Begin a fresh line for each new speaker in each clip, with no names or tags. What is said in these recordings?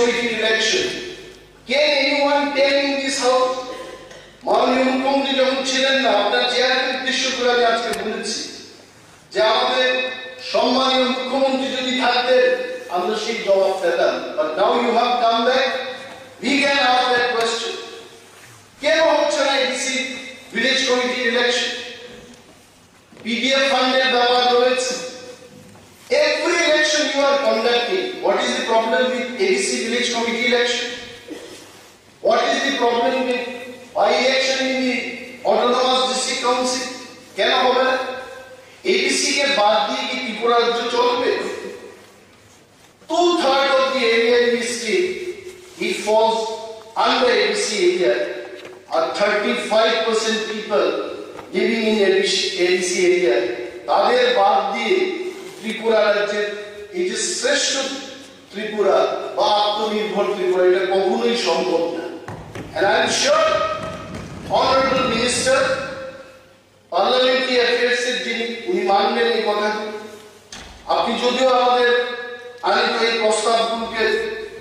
committee election. Can anyone tell me this house? মাননীয় মুখ্যমন্ত্রী যখন ছিলেন না, আপনার চেয়ারকে উদ্দেশ্য করে আমি আজকে বলেছি যে আমাদের সম্মানীয় মুখ্যমন্ত্রী যদি থাকতেন আমরা সেই জবাব পেতাম। But now you have come back, we can ask that question. কেন হচ্ছে না এডিসি ভিলেজ কমিটির ইলেকশন? পিডিএফ ফান্ডের ব্যাপার রয়েছে। Every election you are conducting, what is the problem with ADC village committee election? What is the problem with by-election in the autonomous district council? কেন হবে না? ADC কে বাদ দিয়ে কি ত্রিপুরা রাজ্য চলবে? 2/3 of the area in the state, it falls under ADC area, or 35% people living in ADC area. তাদের বাদ দিয়ে ত্রিপুরা রাজ্যের এই যে শ্রেষ্ঠ ত্রিপুরা বা আত্মনির্ভর ত্রিপুরা, এটা কখনোই সম্ভব না। And I am sure, Honorable Minister, Parliamentary Affairs এর যিনি, উনি মানবেন এই কথা। আপনি যদিও আমাদের আনিত এই প্রস্তাবগুলোকে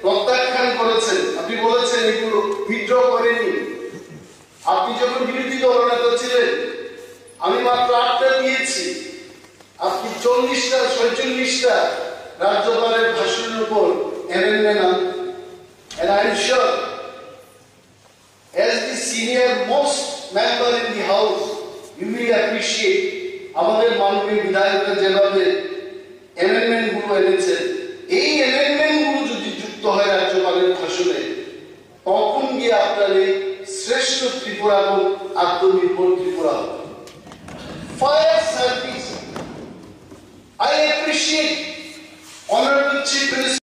প্রত্যাখ্যান করেছেন, আপনি বলেছেন এগুলো উইথড্র করেননি। আপনি যখন বিরোধী দলনেতা ছিলেন আমি মাত্র 8টা দিয়েছি, আপনি 46টা রাজ্যপালের ভাষণের উপর amendment আনতেন। And I am sure, as the senior most member in the house, you will appreciate আমাদের মাননীয় বিধায়করা যেভাবে অ্যামেন্ডমেন্ট গুলো এনেছেন। এই অ্যামেন্ডমেন্ট গুলো যদি যুক্ত হয় রাজ্যপালের ভাষণে, তখন গিয়ে আপনার এই শ্রেষ্ঠ ত্রিপুরা এবং আত্মনির্ভর ত্রিপুরা হবে। Fire service, I appreciate Honorable Chief Minister